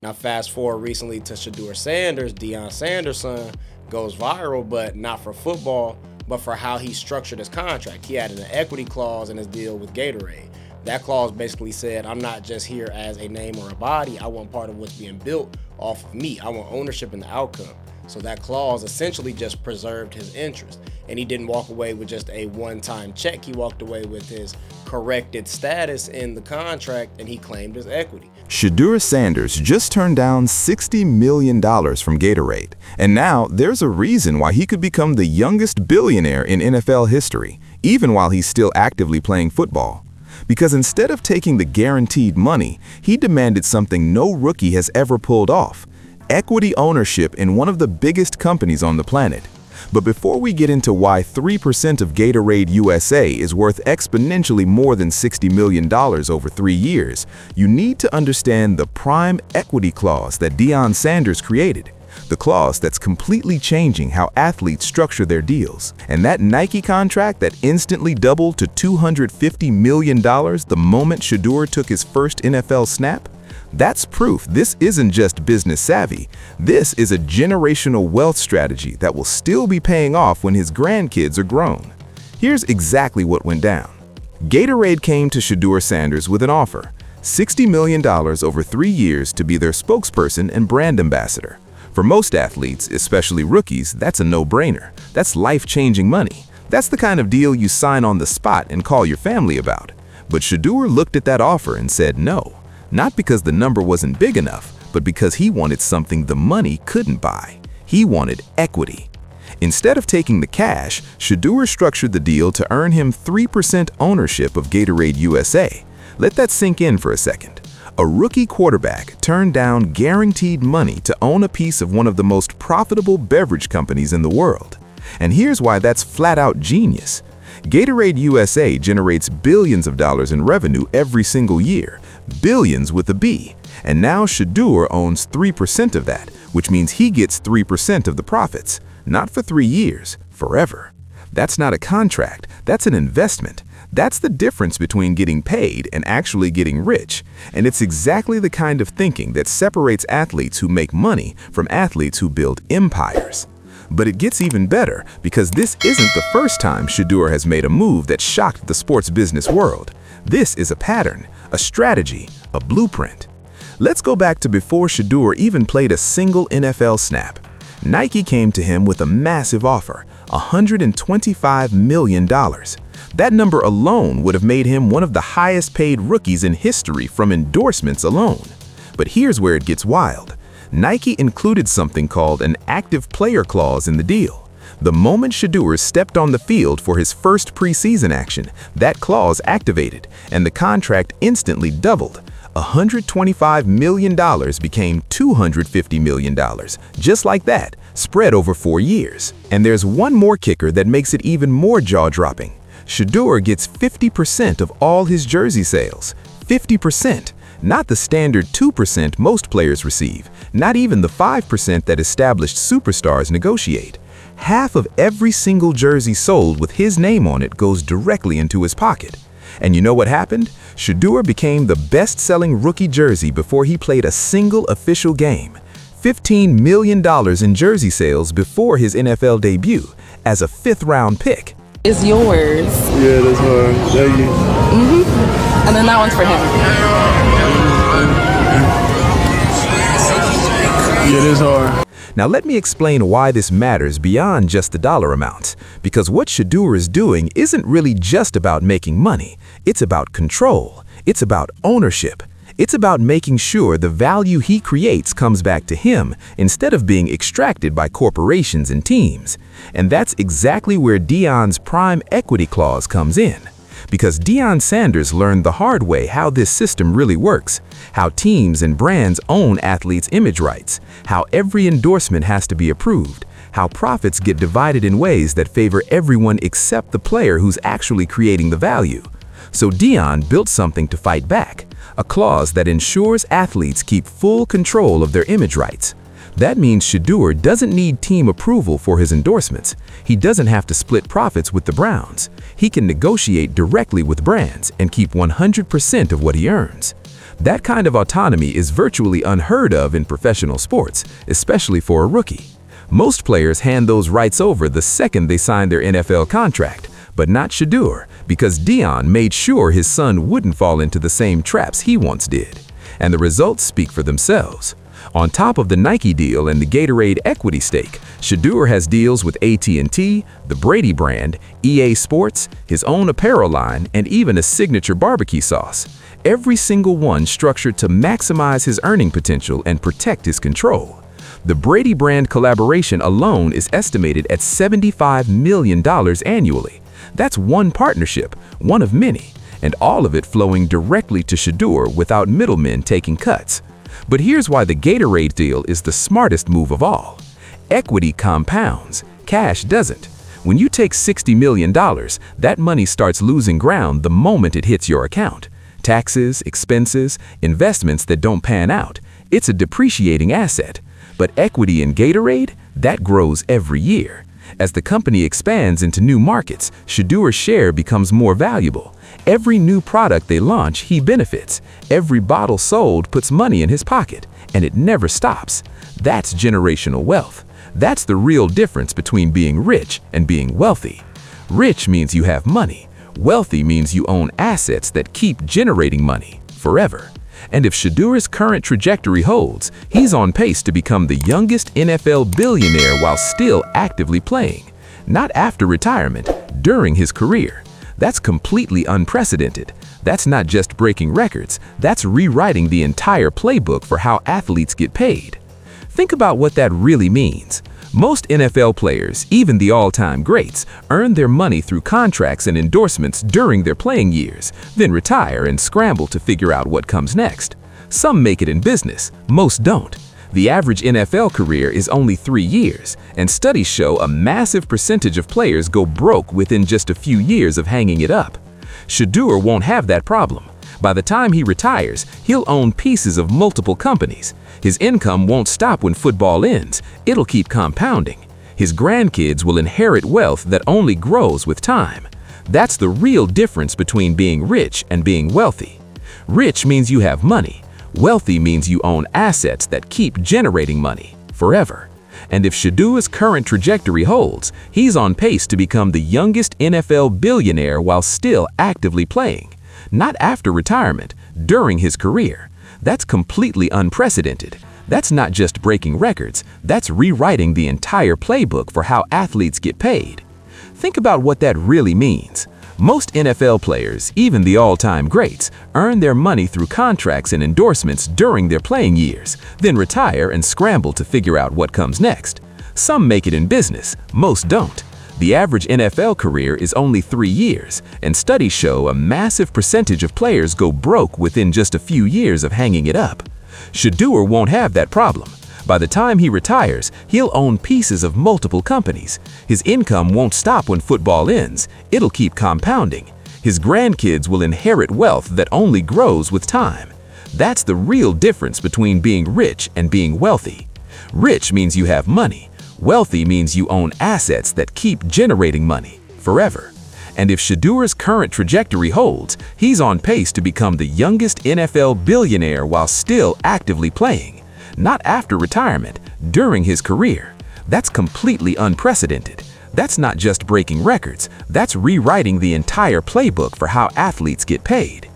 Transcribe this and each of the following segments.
Now, fast forward recently to Shedeur Sanders, Deion Sanders' son, goes viral, but not for football, but for how he structured his contract. He had an equity clause in his deal with Gatorade. That clause basically said, I'm not just here as a name or a body. I want part of what's being built off of me. I want ownership in the outcome. So that clause essentially just preserved his interest. And he didn't walk away with just a one-time check. He walked away with his corrected status in the contract, and he claimed his equity. Shedeur Sanders just turned down $60 million from Gatorade. And now there's a reason why he could become the youngest billionaire in NFL history, even while he's still actively playing football. Because instead of taking the guaranteed money, he demanded something no rookie has ever pulled off: equity ownership in one of the biggest companies on the planet. But before we get into why 3% of Gatorade USA is worth exponentially more than $60 million over 3 years, you need to understand the prime equity clause that Deion Sanders created. The clause that's completely changing how athletes structure their deals. And that Nike contract that instantly doubled to $250 million the moment Shedeur took his first NFL snap? That's proof this isn't just business savvy. This is a generational wealth strategy that will still be paying off when his grandkids are grown. Here's exactly what went down. Gatorade came to Shedeur Sanders with an offer: $60 million over 3 years to be their spokesperson and brand ambassador. For most athletes, especially rookies, that's a no-brainer. That's life-changing money. That's the kind of deal you sign on the spot and call your family about. But Shedeur looked at that offer and said no. Not because the number wasn't big enough, but because he wanted something the money couldn't buy. He wanted equity. Instead of taking the cash, Shedeur structured the deal to earn him 3% ownership of Gatorade USA. Let that sink in for a second. A rookie quarterback turned down guaranteed money to own a piece of one of the most profitable beverage companies in the world. And here's why that's flat-out genius. Gatorade USA generates billions of dollars in revenue every single year. Billions with a B. And now Shedeur owns 3% of that, which means he gets 3% of the profits. Not for 3 years, forever. That's not a contract, that's an investment. That's the difference between getting paid and actually getting rich. And it's exactly the kind of thinking that separates athletes who make money from athletes who build empires. But it gets even better, because this isn't the first time Shedeur has made a move that shocked the sports business world. This is a pattern, a strategy, a blueprint. Let's go back to before Shedeur even played a single NFL snap. Nike came to him with a massive offer, $125 million. That number alone would have made him one of the highest paid rookies in history from endorsements alone. But here's where it gets wild. Nike included something called an active player clause in the deal. The moment Shedeur stepped on the field for his first preseason action, that clause activated, and the contract instantly doubled. $125 million became $250 million, just like that, spread over 4 years. And there's one more kicker that makes it even more jaw-dropping. Shedeur gets 50% of all his jersey sales. 50%. Not the standard 2% most players receive, not even the 5% that established superstars negotiate. Half of every single jersey sold with his name on it goes directly into his pocket. And you know what happened? Shedeur became the best-selling rookie jersey before he played a single official game. $15 million in jersey sales before his NFL debut as a 5th-round pick. Is yours. Yeah, that's hard. Thank you. And then that one's for him. Yeah, that's hard. Now let me explain why this matters beyond just the dollar amounts. Because what Shedeur is doing isn't really just about making money. It's about control. It's about ownership. It's about making sure the value he creates comes back to him instead of being extracted by corporations and teams. And that's exactly where Deion's prime equity clause comes in. Because Deion Sanders learned the hard way how this system really works, how teams and brands own athletes' image rights, how every endorsement has to be approved, how profits get divided in ways that favor everyone except the player who's actually creating the value. So Deion built something to fight back, a clause that ensures athletes keep full control of their image rights. That means Shedeur doesn't need team approval for his endorsements. He doesn't have to split profits with the Browns. He can negotiate directly with brands and keep 100% of what he earns. That kind of autonomy is virtually unheard of in professional sports, especially for a rookie. Most players hand those rights over the second they sign their NFL contract, but not Shedeur, because Deion made sure his son wouldn't fall into the same traps he once did. And the results speak for themselves. On top of the Nike deal and the Gatorade equity stake, Shedeur has deals with AT&T, the Brady brand, EA Sports, his own apparel line, and even a signature barbecue sauce. Every single one structured to maximize his earning potential and protect his control. The Brady brand collaboration alone is estimated at $75 million annually. That's one partnership, one of many, and all of it flowing directly to Shedeur without middlemen taking cuts. But here's why the Gatorade deal is the smartest move of all. Equity compounds, cash doesn't. When you take $60 million, that money starts losing ground the moment it hits your account. Taxes, expenses, investments that don't pan out. It's a depreciating asset. But equity in Gatorade, that grows every year. As the company expands into new markets, Shedeur's share becomes more valuable. Every new product they launch, he benefits. Every bottle sold puts money in his pocket, and it never stops. That's generational wealth. That's the real difference between being rich and being wealthy. Rich means you have money. Wealthy means you own assets that keep generating money forever. And if Shedeur's current trajectory holds, he's on pace to become the youngest NFL billionaire while still actively playing. Not after retirement, during his career. That's completely unprecedented. That's not just breaking records, that's rewriting the entire playbook for how athletes get paid. Think about what that really means. Most NFL players, even the all-time greats, earn their money through contracts and endorsements during their playing years, then retire and scramble to figure out what comes next. Some make it in business, most don't. The average NFL career is only 3 years, and studies show a massive percentage of players go broke within just a few years of hanging it up. Shedeur won't have that problem. By the time he retires, he'll own pieces of multiple companies. His income won't stop when football ends, it'll keep compounding. His grandkids will inherit wealth that only grows with time. That's the real difference between being rich and being wealthy. Rich means you have money. Wealthy means you own assets that keep generating money forever. And if Shedeur's current trajectory holds, he's on pace to become the youngest NFL billionaire while still actively playing. Not after retirement, during his career. That's completely unprecedented. That's not just breaking records, that's rewriting the entire playbook for how athletes get paid. Think about what that really means. Most NFL players, even the all-time greats, earn their money through contracts and endorsements during their playing years, then retire and scramble to figure out what comes next. Some make it in business, most don't. The average NFL career is only 3 years, and studies show a massive percentage of players go broke within just a few years of hanging it up. Shedeur won't have that problem. By the time he retires, he'll own pieces of multiple companies. His income won't stop when football ends, it'll keep compounding. His grandkids will inherit wealth that only grows with time. That's the real difference between being rich and being wealthy. Rich means you have money. Wealthy means you own assets that keep generating money forever. And if Shedeur's current trajectory holds, he's on pace to become the youngest NFL billionaire while still actively playing. Not after retirement, during his career. That's completely unprecedented. That's not just breaking records, that's rewriting the entire playbook for how athletes get paid.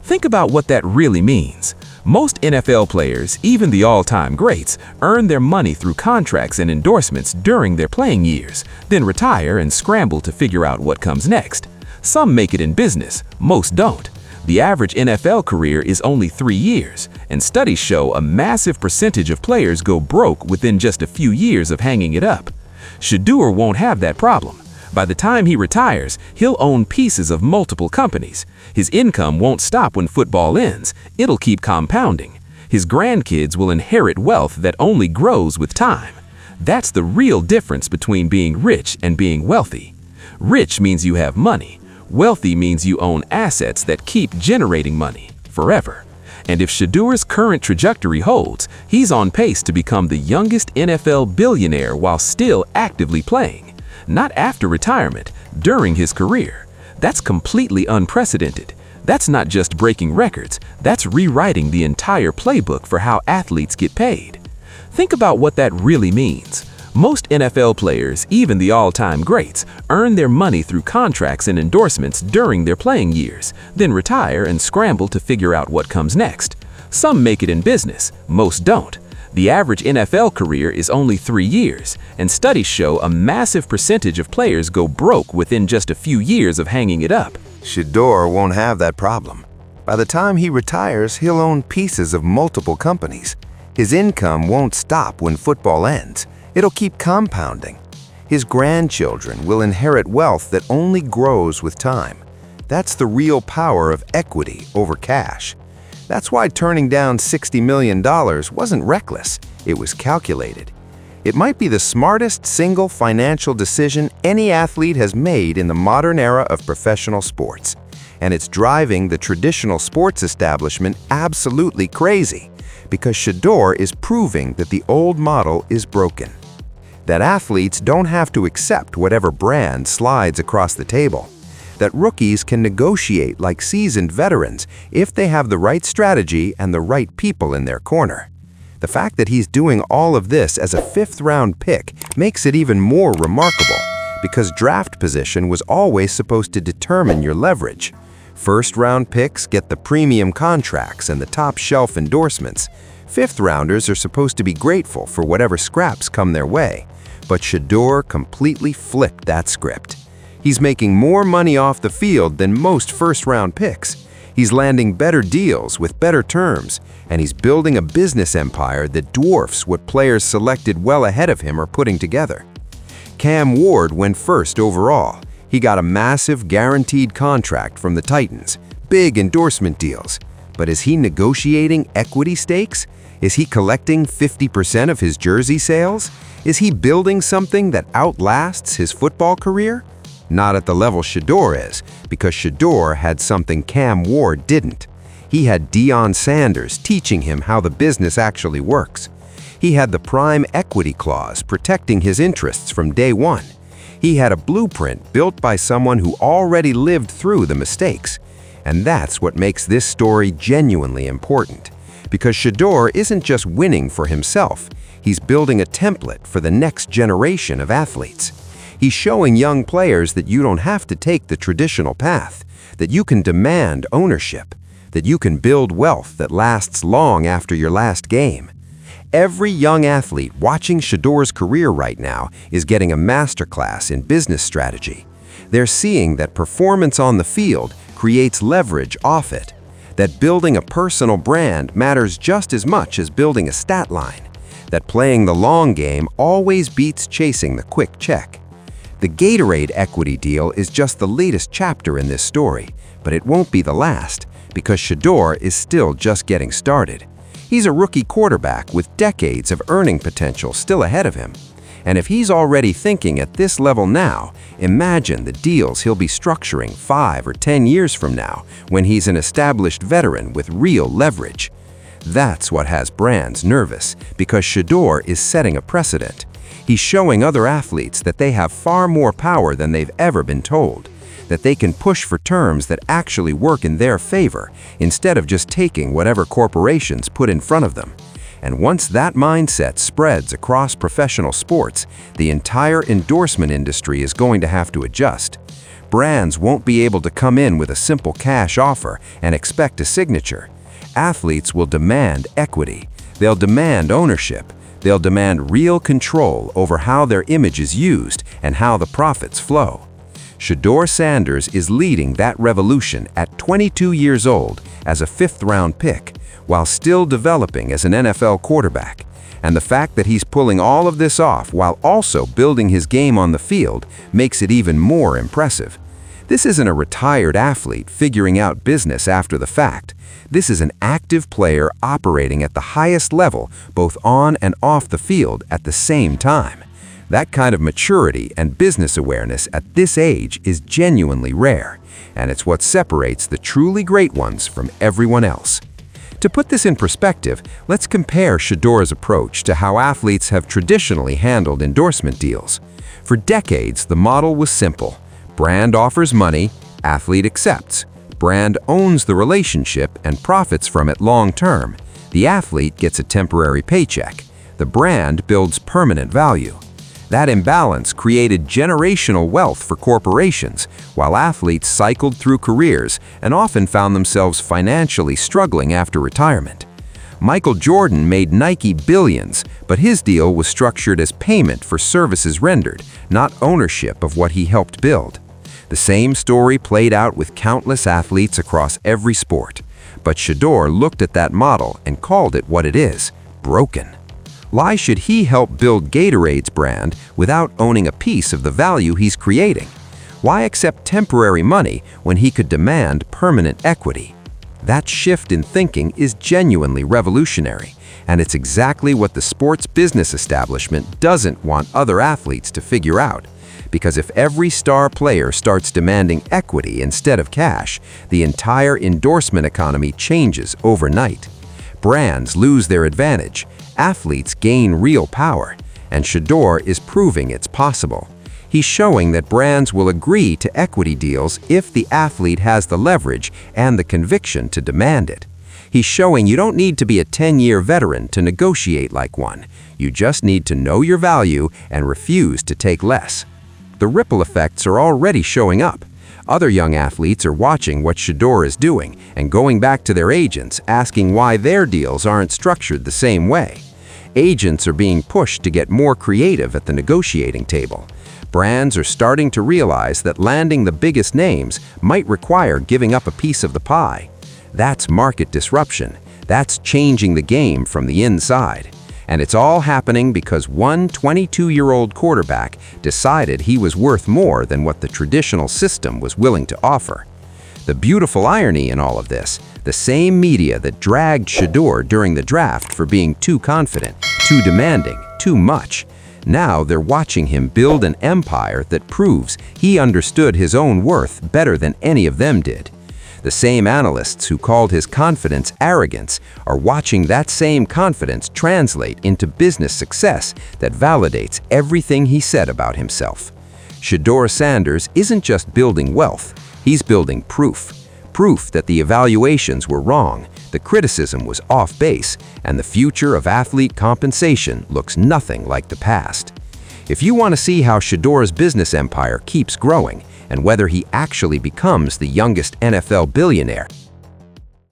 Think about what that really means. Most NFL players, even the all-time greats, earn their money through contracts and endorsements during their playing years, then retire and scramble to figure out what comes next. Some make it in business, most don't. The average NFL career is only 3 years, and studies show a massive percentage of players go broke within just a few years of hanging it up. Shedeur won't have that problem. By the time he retires, he'll own pieces of multiple companies. His income won't stop when football ends, it'll keep compounding. His grandkids will inherit wealth that only grows with time. That's the real difference between being rich and being wealthy. Rich means you have money. Wealthy means you own assets that keep generating money forever. And if Shedeur's current trajectory holds, he's on pace to become the youngest NFL billionaire while still actively playing. Not after retirement, during his career. That's completely unprecedented. That's not just breaking records, that's rewriting the entire playbook for how athletes get paid. Think about what that really means. Most NFL players, even the all-time greats, earn their money through contracts and endorsements during their playing years, then retire and scramble to figure out what comes next. Some make it in business, most don't. The average NFL career is only 3 years, and studies show a massive percentage of players go broke within just a few years of hanging it up. Shedeur won't have that problem. By the time he retires, he'll own pieces of multiple companies. His income won't stop when football ends. It'll keep compounding. His grandchildren will inherit wealth that only grows with time. That's the real power of equity over cash. That's why turning down $60 million wasn't reckless, it was calculated. It might be the smartest single financial decision any athlete has made in the modern era of professional sports. And it's driving the traditional sports establishment absolutely crazy, because Shedeur is proving that the old model is broken. That athletes don't have to accept whatever brand slides across the table. That rookies can negotiate like seasoned veterans if they have the right strategy and the right people in their corner. The fact that he's doing all of this as a fifth-round pick makes it even more remarkable, because draft position was always supposed to determine your leverage. First-round picks get the premium contracts and the top-shelf endorsements. Fifth-rounders are supposed to be grateful for whatever scraps come their way. But Shedeur completely flipped that script. He's making more money off the field than most first-round picks. He's landing better deals with better terms, and he's building a business empire that dwarfs what players selected well ahead of him are putting together. Cam Ward went first overall. He got a massive guaranteed contract from the Titans, big endorsement deals. But is he negotiating equity stakes? Is he collecting 50% of his jersey sales? Is he building something that outlasts his football career? Not at the level Shedeur is, because Shedeur had something Cam Ward didn't. He had Deion Sanders teaching him how the business actually works. He had the prime equity clause protecting his interests from day one. He had a blueprint built by someone who already lived through the mistakes. And that's what makes this story genuinely important. Because Shedeur isn't just winning for himself, he's building a template for the next generation of athletes. He's showing young players that you don't have to take the traditional path, that you can demand ownership, that you can build wealth that lasts long after your last game. Every young athlete watching Shedeur's career right now is getting a masterclass in business strategy. They're seeing that performance on the field creates leverage off it, that building a personal brand matters just as much as building a stat line, that playing the long game always beats chasing the quick check. The Gatorade equity deal is just the latest chapter in this story, but it won't be the last, because Shedeur is still just getting started. He's a rookie quarterback with decades of earning potential still ahead of him. And if he's already thinking at this level now, imagine the deals he'll be structuring 5 or 10 years from now when he's an established veteran with real leverage. That's what has brands nervous, because Shedeur is setting a precedent. He's showing other athletes that they have far more power than they've ever been told, that they can push for terms that actually work in their favor instead of just taking whatever corporations put in front of them. And once that mindset spreads across professional sports, the entire endorsement industry is going to have to adjust. Brands won't be able to come in with a simple cash offer and expect a signature. Athletes will demand equity. They'll demand ownership. They'll demand real control over how their image is used and how the profits flow. Shedeur Sanders is leading that revolution at 22 years old as a fifth-round pick, while still developing as an NFL quarterback. And the fact that he's pulling all of this off while also building his game on the field makes it even more impressive. This isn't a retired athlete figuring out business after the fact. This is an active player operating at the highest level, both on and off the field at the same time. That kind of maturity and business awareness at this age is genuinely rare, and it's what separates the truly great ones from everyone else. To put this in perspective, let's compare Shedeur's approach to how athletes have traditionally handled endorsement deals. For decades, the model was simple. Brand offers money, athlete accepts. brand owns the relationship and profits from it long term. The athlete gets a temporary paycheck. The brand builds permanent value. That imbalance created generational wealth for corporations, while athletes cycled through careers and often found themselves financially struggling after retirement. Michael Jordan made Nike billions, but his deal was structured as payment for services rendered, not ownership of what he helped build. The same story played out with countless athletes across every sport. But Shedeur looked at that model and called it what it is: broken. Why should he help build Gatorade's brand without owning a piece of the value he's creating? Why accept temporary money when he could demand permanent equity? That shift in thinking is genuinely revolutionary, and it's exactly what the sports business establishment doesn't want other athletes to figure out. Because if every star player starts demanding equity instead of cash, the entire endorsement economy changes overnight. Brands lose their advantage, athletes gain real power, and Shedeur is proving it's possible. He's showing that brands will agree to equity deals if the athlete has the leverage and the conviction to demand it. He's showing you don't need to be a 10-year veteran to negotiate like one. You just need to know your value and refuse to take less. The ripple effects are already showing up. Other young athletes are watching what Shedeur is doing and going back to their agents asking why their deals aren't structured the same way. Agents are being pushed to get more creative at the negotiating table. Brands are starting to realize that landing the biggest names might require giving up a piece of the pie. That's market disruption. That's changing the game from the inside. And it's all happening because one 22-year-old quarterback decided he was worth more than what the traditional system was willing to offer. The beautiful irony in all of this, the same media that dragged Shedeur during the draft for being too confident, too demanding, too much. Now they're watching him build an empire that proves he understood his own worth better than any of them did. The same analysts who called his confidence arrogance are watching that same confidence translate into business success that validates everything he said about himself. Shedeur Sanders isn't just building wealth, he's building proof. Proof that the evaluations were wrong, the criticism was off base, and the future of athlete compensation looks nothing like the past. If you want to see how Shedeur's business empire keeps growing, and whether he actually becomes the youngest NFL billionaire,